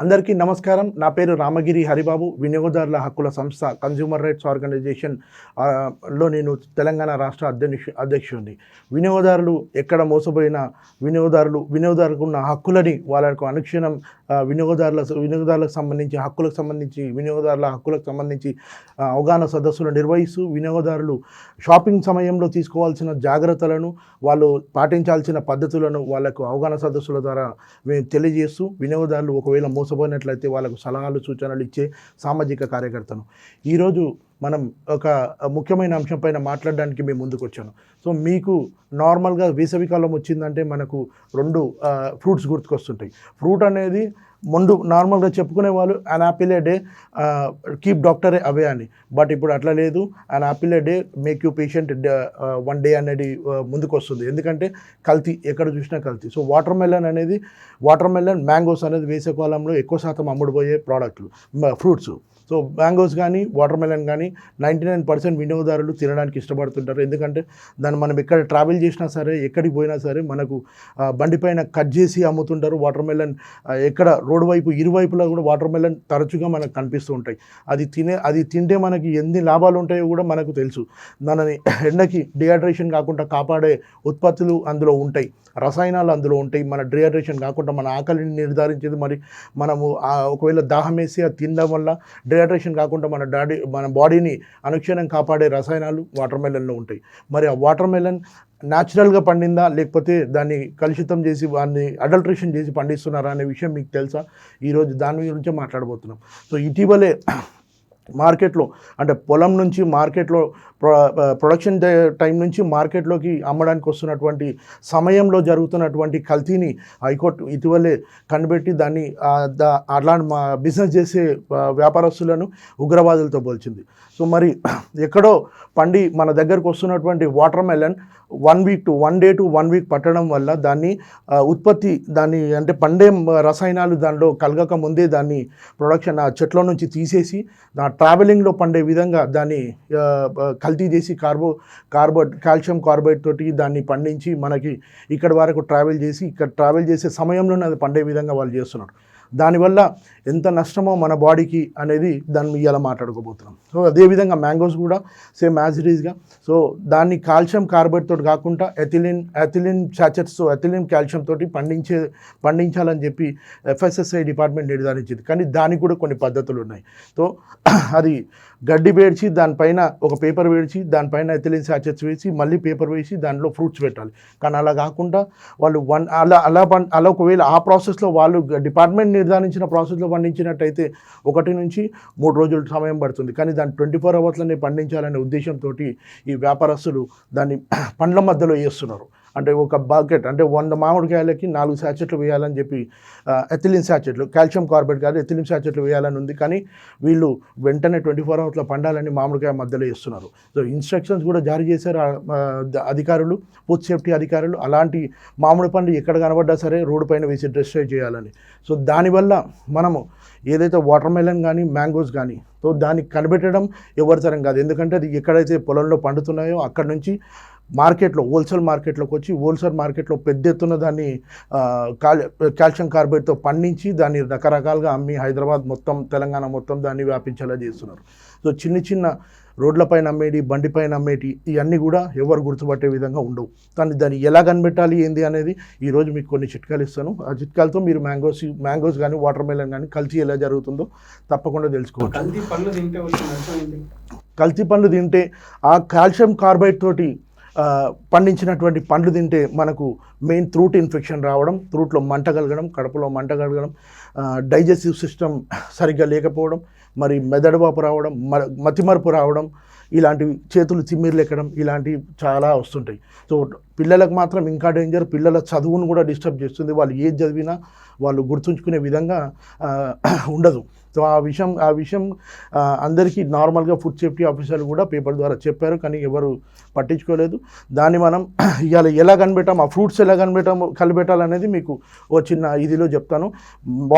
అందరికీ నమస్కారం. నా పేరు రామగిరి హరిబాబు. వినియోగదారుల హక్కుల సంస్థ కన్స్యూమర్ రైట్స్ ఆర్గనైజేషన్ లో నేను తెలంగాణ రాష్ట్ర అధ్యక్షుడిని. వినియోగదారులు ఎక్కడ మోసపోయినా వినియోగదారులకు ఉన్న హక్కులని వాళ్ళకు అనుక్షణం వినియోగదారులకు సంబంధించి వినియోగదారుల హక్కులకు సంబంధించి అవగాహన సదస్సులు నిర్వహిస్తూ వినియోగదారులు షాపింగ్ సమయంలో తీసుకోవాల్సిన జాగ్రత్తలను, వాళ్ళు పాటించాల్సిన పద్ధతులను వాళ్ళకు అవగాహన సదస్సుల ద్వారా తెలియజేస్తూ వినియోగదారులు ఒకవేళ మోసపోయినట్లయితే వాళ్ళకు సలహాలు సూచనలు ఇచ్చే సామాజిక కార్యకర్తను. ఈరోజు మనం ఒక ముఖ్యమైన అంశం పైన మాట్లాడడానికి మేము ముందుకు వచ్చాను. సో మీకు నార్మల్గా వేసవికాలం వచ్చిందంటే మనకు రెండు ఫ్రూట్స్ గుర్తుకొస్తుంటాయి. ఫ్రూట్ అనేది ముందు నార్మల్గా చెప్పుకునే వాళ్ళు an apple A day keep doctor away అని. బట్ ఇప్పుడు అట్లా లేదు. An apple A day make you patient one day అనేది ముందుకు వస్తుంది. ఎందుకంటే కల్తీ, ఎక్కడ చూసినా కల్తీ. సో వాటర్ మెలన్ మ్యాంగోస్ అనేది వేసవికాలంలో ఎక్కువ శాతం అమ్ముడుపోయే ప్రోడక్ట్లు, ఫ్రూట్స్. సో మ్యాంగోస్ కానీ వాటర్ మెలన్ కానీ 99% వినియోగదారులు తినడానికి ఇష్టపడుతుంటారు. ఎందుకంటే దాన్ని మనం ఎక్కడ ట్రావెల్ చేసినా సరే, ఎక్కడికి పోయినా సరే మనకు బండిపైన కట్ చేసి అమ్ముతుంటారు. వాటర్ మెలన్ ఎక్కడ రోడ్డు వైపు ఇరువైపులా కూడా వాటర్ మెలన్ తరచుగా మనకు కనిపిస్తూ ఉంటాయి. అది తింటే మనకి ఎన్ని లాభాలు ఉంటాయో కూడా మనకు తెలుసు. దానిని ఎండకి డిహైడ్రేషన్ కాకుండా కాపాడే ఉత్పత్తులు అందులో ఉంటాయి, రసాయనాలు అందులో ఉంటాయి. మన డిహైడ్రేషన్ కాకుండా మన ఆకలిని నిర్ధారించేది. మరి మనము ఒకవేళ దాహం వేసి అది తినడం వల్ల డిహైడ్రేషన్ కాకుండా మన బాడీని అనుక్షణం కాపాడే రసాయనాలు వాటర్ మెలన్లో ఉంటాయి. మరి ఆ వాటర్ మెలన్ న్యాచురల్గా పండిందా, లేకపోతే దాన్ని కలుషితం చేసి దాన్ని అడల్ట్రేషన్ చేసి పండిస్తున్నారా అనే విషయం మీకు తెలుసా? ఈరోజు దాని గురించే మాట్లాడబోతున్నాం. సో ఇటీవలే మార్కెట్లో, అంటే పొలం నుంచి మార్కెట్లో ప్రొడక్షన్ టైం నుంచి మార్కెట్లోకి అమ్మడానికి వస్తున్నటువంటి సమయంలో జరుగుతున్నటువంటి కల్తీని హైకోర్టు ఇటీవలే కనిపెట్టి దాన్ని అట్లాంటి బిజినెస్ చేసే వ్యాపారస్తులను ఉగ్రవాదులతో పోల్చింది. సో మరి ఎక్కడో పండి మన దగ్గరకు వస్తున్నటువంటి water melon 1 day to 1 week పట్టడం వల్ల దాన్ని అంటే పండే రసాయనాలు దానిలో కలగక ముందే దాన్ని ప్రొడక్షన్ ఆ చెట్ల నుంచి తీసేసి ట్రావెలింగ్లో పండే విధంగా దాన్ని కల్తీ చేసి కాల్షియం కార్బైడ్ తోటి దాన్ని పండించి మనకి ఇక్కడ వరకు ట్రావెల్ చేసే సమయంలోనే అది పండే విధంగా వాళ్ళు చేస్తున్నారు. దానివల్ల ఎంత నష్టమో మన బాడీకి అనేది దాన్ని ఇలా మాట్లాడుకోబోతున్నాం. సో అదేవిధంగా మ్యాంగోస్ కూడా సేమ్ యాజ్ ఇట్ ఈస్గా. సో దాన్ని కాల్షియం కార్బైడ్ తోటి కాకుండా ఎథిలిన్ సాచెట్స్తో ఎథిలిన్ కాల్షియం తోటి పండించాలని చెప్పి FSSAI డిపార్ట్మెంట్ నిర్ధారించింది. కానీ దానికి కూడా కొన్ని పద్ధతులు ఉన్నాయి. సో అది గడ్డి పేర్చి దానిపైన ఒక పేపర్ వేసి దానిపైన ఎథిలిన్ సాచెట్స్ వేసి మళ్ళీ పేపర్ వేసి దాంట్లో ఫ్రూట్స్ పెట్టాలి. కానీ అలా కాకుండా వాళ్ళు అలా ఒకవేళ ఆ ప్రాసెస్లో వాళ్ళు డిపార్ట్మెంట్ నిర్ధారించిన ప్రాసెస్లో పండించినట్టయితే 1 నుంచి 3 రోజులు సమయం పడుతుంది. కానీ దాన్ని 24 అవర్స్లోనే పండించాలనే ఉద్దేశంతో ఈ వ్యాపారస్తులు దాన్ని పండ్ల మధ్యలో వేస్తున్నారు. అంటే ఒక బకెట్, అంటే 100 మామిడికాయలకి 4 సాచెట్లు వేయాలని చెప్పి ఎథిలిన్ సాచెట్లు, కాల్షియం కార్బైడ్ కాదు ఎథిలిన్ సాచెట్లు వేయాలని ఉంది. కానీ వీళ్ళు వెంటనే 24 అవర్స్లో పండాలని మామిడికాయ మధ్యలో వేస్తున్నారు. సో ఇన్స్ట్రక్షన్స్ కూడా జారీ చేశారు అధికారులు, ఫుడ్ సేఫ్టీ అధికారులు. అలాంటి మామిడి పండు ఎక్కడ కనబడ్డా సరే రోడ్డు పైన వేసి డిస్ట్రాయ్ చేయాలని. సో దానివల్ల మనము ఏదైతే వాటర్ మెలన్ కానీ మ్యాంగోస్ కానీ సో దాన్ని కనిపెట్టడం ఎవరి తరం కాదు. ఎందుకంటే అది ఎక్కడైతే పొలంలో పండుతున్నాయో అక్కడ నుంచి హోల్సేల్ మార్కెట్లోకి వచ్చి హోల్సేల్ మార్కెట్లో పెద్ద ఎత్తున దాన్ని కాల్షియం కార్బైడ్తో పండించి దాన్ని రకరకాలుగా అమ్మి హైదరాబాద్ మొత్తం, తెలంగాణ మొత్తం దాన్ని వ్యాపించేలా చేస్తున్నారు. సో చిన్న రోడ్లపైన అమ్మేటి, బండిపైన అమ్మేటి ఇవన్నీ కూడా ఎవరు గుర్తుపట్టే విధంగా ఉండవు. దాన్ని ఎలా కనిపెట్టాలి ఏంది అనేది ఈరోజు మీకు కొన్ని చిట్కాలు ఇస్తాను. ఆ చిట్కాలతో మీరు మ్యాంగోస్ కానీ వాటర్ మెలన్ కానీ కల్తీ ఎలా జరుగుతుందో తప్పకుండా తెలుసుకోవచ్చు. కల్తీ పండ్లు తింటే ఆ కాల్షియం కార్బైడ్ తోటి పండించినటువంటి పండ్లు తింటే మనకు మెయిన్ త్రూట్ ఇన్ఫెక్షన్ రావడం, త్రూట్లో మంట కలగడం, కడుపులో మంట కలగడం, డైజెస్టివ్ సిస్టమ్ సరిగ్గా లేకపోవడం, మరి మెదడువాపు రావడం, మతిమరుపు రావడం, ఇలాంటివి చేతులు తిమ్మిర్లు ఎక్కడం, ఇలాంటివి చాలా వస్తుంటాయి. సో పిల్లలకు మాత్రం ఇంకా డేంజర్. పిల్లల చదువును కూడా డిస్టర్బ్ చేస్తుంది. వాళ్ళు ఏది చదివినా వాళ్ళు గుర్తుంచుకునే విధంగా ఉండదు. సో ఆ విషయం అందరికీ నార్మల్గా ఫుడ్ సేఫ్టీ ఆఫీసర్లు కూడా పేపర్ ద్వారా చెప్పారు, కానీ ఎవరు పట్టించుకోలేదు. దాన్ని మనం ఇవాళ ఎలా కనిపెట్టాం, ఆ ఫ్రూట్స్ ఎలా కనిపెట్టాలనేది మీకు ఓ చిన్న ఇదిలో చెప్తాను.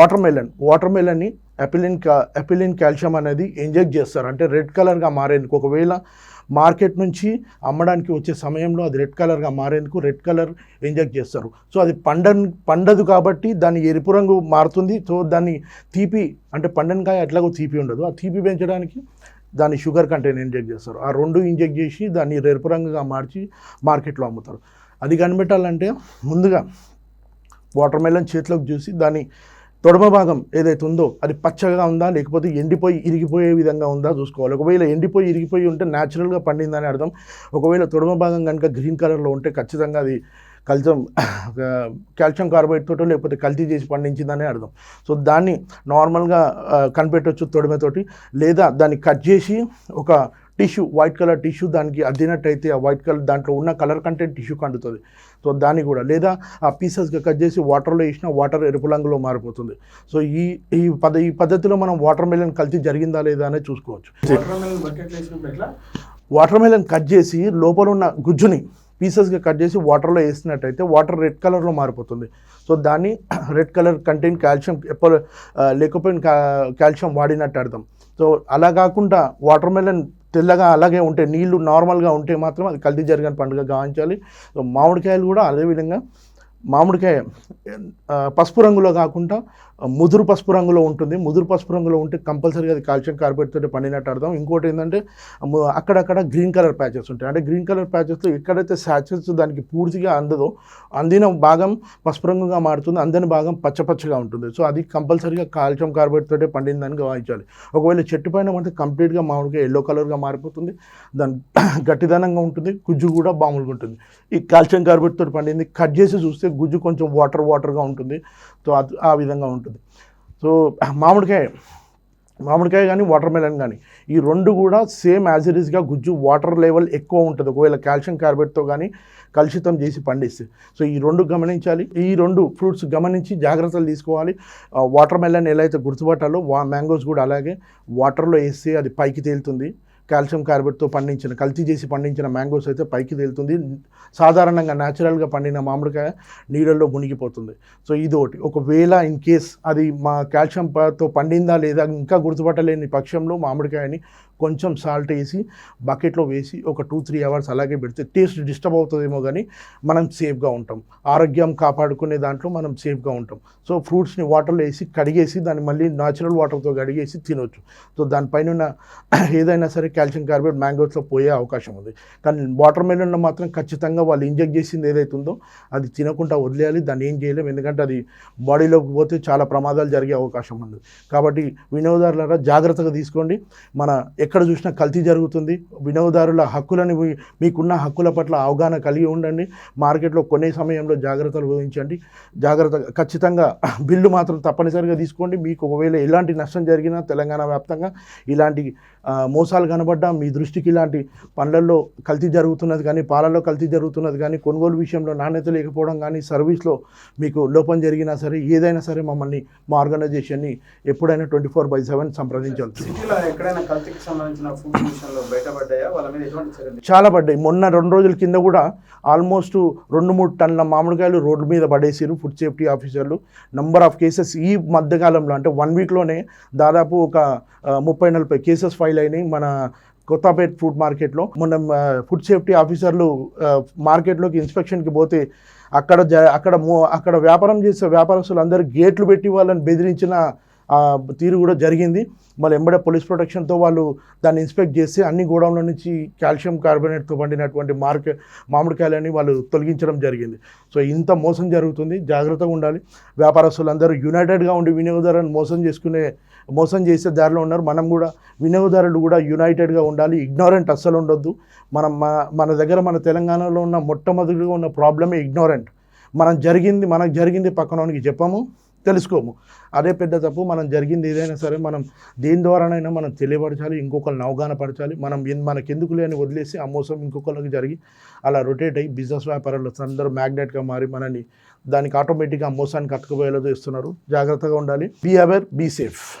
వాటర్ మెలన్ని ఎపిలిన్ కాల్షియం అనేది ఇంజెక్ట్ చేస్తారు. అంటే రెడ్ కలర్గా మారేందుకు, ఒకవేళ మార్కెట్ నుంచి అమ్మడానికి వచ్చే సమయంలో అది రెడ్ కలర్గా మారేందుకు రెడ్ కలర్ ఇంజెక్ట్ చేస్తారు. సో అది పండదు కాబట్టి దాన్ని ఎరుపు రంగు మారుతుంది. సో దాన్ని తీపి, అంటే పండనకాయ ఎట్లాగో తీపి ఉండదు, ఆ తీపి పెంచడానికి దాన్ని షుగర్ కంటెంట్ ఇంజెక్ట్ చేస్తారు. ఆ రెండు ఇంజెక్ట్ చేసి దాన్ని ఎరుపు రంగుగా మార్చి మార్కెట్లో అమ్ముతారు. అది కనిపెట్టాలంటే ముందుగా వాటర్ మెలన్ చేతిలోకి చూసి దాన్ని తొడమ భాగం ఏదైతే ఉందో అది పచ్చగా ఉందా లేకపోతే ఎండిపోయి ఇరిగిపోయే విధంగా ఉందా చూసుకోవాలి. ఒకవేళ ఎండిపోయి ఇరిగిపోయి ఉంటే న్యాచురల్గా పండిందని అర్థం. ఒకవేళ తొడమ భాగం కనుక గ్రీన్ కలర్లో ఉంటే ఖచ్చితంగా అది కాల్షియం కార్బోహైడ్రేట్ తోటో లేకపోతే కల్తీ చేసి పండించిందనే అర్థం. సో దాన్ని నార్మల్గా కనిపెట్టవచ్చు తొడిమతోటి, లేదా దాన్ని కట్ చేసి ఒక టిష్యూ, వైట్ కలర్ టిష్యూ దానికి అద్దినట్టయితే ఆ వైట్ కలర్ దాంట్లో ఉన్న కలర్ కంటెంట్ టిష్యూకి అంటుతుంది. సో దాన్ని కూడా, లేదా ఆ పీసెస్గా కట్ చేసి వాటర్లో వేసిన వాటర్ ఎరుపు రంగులో మారిపోతుంది. సో ఈ పద్ధతిలో మనం వాటర్ మెలన్ కల్తీ జరిగిందా లేదా అనేది చూసుకోవచ్చు. వాటర్ మెలన్ కట్ చేసి లోపల ఉన్న గుజ్జుని పీసెస్గా కట్ చేసి వాటర్లో వేసినట్టయితే వాటర్ రెడ్ కలర్లో మారిపోతుంది. సో దాన్ని రెడ్ కలర్ కంటెంట్ కాల్షియం లేకపోయిన కాల్షియం వాడినట్టు అర్థం. సో అలా కాకుండా వాటర్ మెలన్ తెల్లగా అలాగే ఉంటే, నీళ్లు నార్మల్గా ఉంటే మాత్రం అది కల్తీ జరిగిన పండుగ గావించాలి. సో మామిడికాయలు కూడా అదేవిధంగా, మామిడికాయ పసుపు రంగులో కాకుండా ముదురు పసుపు రంగులో ఉంటుంది. ముదురు పసుపు రంగులో ఉంటే కంపల్సరీగా అది కాల్షియం కార్బోహైడ్రేట్ తోటి పండినట్టు అర్థం. ఇంకోటి ఏంటంటే అక్కడక్కడ గ్రీన్ కలర్ ప్యాచెస్ ఉంటాయి. అంటే గ్రీన్ కలర్ ప్యాచెస్లో ఎక్కడైతే శాచెస్ దానికి పూర్తిగా అందదో, అందిన భాగం పసుపు రంగుగా మారుతుంది, అందని భాగం పచ్చపచ్చగా ఉంటుంది. సో అది కంపల్సరీగా కాల్షియం కార్బోహైడ్రేట్ తోటే పండిందని గమనించాలి. ఒకవేళ చెట్టు పైన అంటే కంప్లీట్గా మామిడికాయ ఎల్లో కలర్గా మారిపోతుంది, దాని గట్టిదనంగా ఉంటుంది, గుజ్జు కూడా మామూలుగా ఉంటుంది. ఈ కాల్షియం కార్బోహైడ్రేట్ తోటి పండింది కట్ చేసి చూస్తే గుజ్జు కొంచెం వాటర్గా ఉంటుంది. సో అది ఆ విధంగా ఉంటుంది. సో మామిడికాయ కానీ వాటర్ మెలన్ కానీ ఈ రెండు కూడా సేమ్ యాజ్ ఇట్ ఈస్గా గుజ్జు వాటర్ లెవెల్ ఎక్కువ ఉంటుంది ఒకవేళ కాల్షియం కార్బోహైడ్రేట్తో కానీ కలుషితం చేసి పండిస్తే. సో ఈ రెండు గమనించాలి. ఈ రెండు ఫ్రూట్స్ గమనించి జాగ్రత్తలు తీసుకోవాలి. వాటర్ మెలన్ ఎలా అయితే గుర్తుపట్టాలో మ్యాంగోస్ కూడా అలాగే వాటర్లో వేస్తే అది పైకి తేలుతుంది. కాల్షియం కార్బోహైడ్రేట్తో పండించిన, కల్తీ చేసి పండించిన మ్యాంగోస్ అయితే పైకి తేలుతుంది. సాధారణంగా న్యాచురల్గా పండిన మామిడికాయ నీళ్ళల్లో మునిగిపోతుంది. సో ఇది ఒకటి. ఒకవేళ ఇన్ కేస్ అది మా కాల్షియంతో పండిందా లేదా ఇంకా గుర్తుపట్టలేని పక్షంలో మామిడికాయని కొంచెం సాల్ట్ వేసి బకెట్లో వేసి ఒక 2-3 అవర్స్ అలాగే పెడితే టేస్ట్ డిస్టర్బ్ అవుతుందేమో కానీ మనం సేఫ్గా ఉంటాం. ఆరోగ్యం కాపాడుకునే దాంట్లో మనం సేఫ్గా ఉంటాం. సో ఫ్రూట్స్ని వాటర్లో వేసి కడిగేసి దాన్ని మళ్ళీ న్యాచురల్ వాటర్తో కడిగేసి తినవచ్చు. సో దానిపైన ఉన్న ఏదైనా సరే కాల్షియం కార్బోహైడ్రేట్ మ్యాంగోస్లో పోయే అవకాశం ఉంది. కానీ వాటర్ మెలన్లో మాత్రం ఖచ్చితంగా వాళ్ళు ఇంజెక్ట్ చేసింది ఏదైతే ఉందో అది తినకుండా వదిలేయాలి. దాన్ని ఏం చేయలేము, ఎందుకంటే అది బాడీలోకి పోతే చాలా ప్రమాదాలు జరిగే అవకాశం ఉంది. కాబట్టి వినియోగదారులారా జాగ్రత్తగా తీసుకోండి. మన ఎక్కడ చూసినా కల్తీ జరుగుతుంది. వినియోగదారుల హక్కులను, మీకున్న హక్కుల పట్ల అవగాహన కలిగి ఉండండి. మార్కెట్లో కొనే సమయంలో జాగ్రత్తలు వహించండి. ఖచ్చితంగా బిల్లు మాత్రం తప్పనిసరిగా తీసుకోండి. మీకు ఒకవేళ ఎలాంటి నష్టం జరిగినా తెలంగాణ వ్యాప్తంగా ఇలాంటి మోసాలు కనబడ్డా, మీ దృష్టికి ఇలాంటి పండ్లల్లో కల్తీ జరుగుతున్నది కానీ, పాలల్లో కల్తీ జరుగుతున్నది కానీ, కొనుగోలు విషయంలో నాణ్యత లేకపోవడం కానీ, సర్వీస్లో మీకు లోపం జరిగినా సరే, ఏదైనా సరే మమ్మల్ని, మా ఆర్గనైజేషన్ని ఎప్పుడైనా 24/7 సంప్రదించాలి. చాలా పడ్డాయి. మొన్న 2 రోజుల కింద కూడా ఆల్మోస్ట్ 2-3 టన్నుల మామిడికాయలు రోడ్ల మీద పడేసారు ఫుడ్ సేఫ్టీ ఆఫీసర్లు. నంబర్ ఆఫ్ కేసెస్ ఈ మధ్యకాలంలో అంటే 1 వీక్లోనే దాదాపు ఒక 30-40 కేసెస్ ఫైల్ అయినాయి మన కొత్తపేట ఫుడ్ మార్కెట్లో. మొన్న ఫుడ్ సేఫ్టీ ఆఫీసర్లు మార్కెట్లోకి ఇన్స్పెక్షన్కి పోతే అక్కడ వ్యాపారం చేసే వ్యాపారస్తులు అందరూ గేట్లు పెట్టి వాళ్ళని బెదిరించిన తీరు కూడా జరిగింది. మళ్ళీ ఎంబడే పోలీస్ ప్రొటెక్షన్తో వాళ్ళు దాన్ని ఇన్స్పెక్ట్ చేసి అన్ని గోడౌన్ల నుంచి కాల్షియం కార్బోనేట్తో పండినటువంటి మామిడికాయలని వాళ్ళు తొలగించడం జరిగింది. సో ఇంత మోసం జరుగుతుంది, జాగ్రత్తగా ఉండాలి. వ్యాపారస్తులందరూ యునైటెడ్గా ఉండి వినియోగదారులను మోసం చేసే దారిలో ఉన్నారు. మనం కూడా వినియోగదారులు కూడా యునైటెడ్గా ఉండాలి. ఇగ్నోరెంట్ అస్సలు ఉండొద్దు. మన దగ్గర మన తెలంగాణలో ఉన్న మొట్టమొదటిగా ఉన్న ప్రాబ్లమే ఇగ్నోరెంట్. మనకు జరిగింది పక్కనోనికి చెప్పము, తెలుసుకోము. అదే పెద్ద తప్పు. మనం జరిగింది ఏదైనా సరే మనం దేని ద్వారానైనా మనం తెలియపరచాలి, ఇంకొకరిని అవగాహన పరచాలి. మనకెందుకు లేని వదిలేసి ఆ మోసం ఇంకొకరికి జరిగి అలా రొటేట్ అయ్యి బిజినెస్ వ్యాపారాలు అందరూ మ్యాగ్నెట్గా మారి మనని దానికి ఆటోమేటిక్గా మోసానికి అతుకుపోయేలా చేస్తున్నారు. జాగ్రత్తగా ఉండాలి. Be aware, be safe.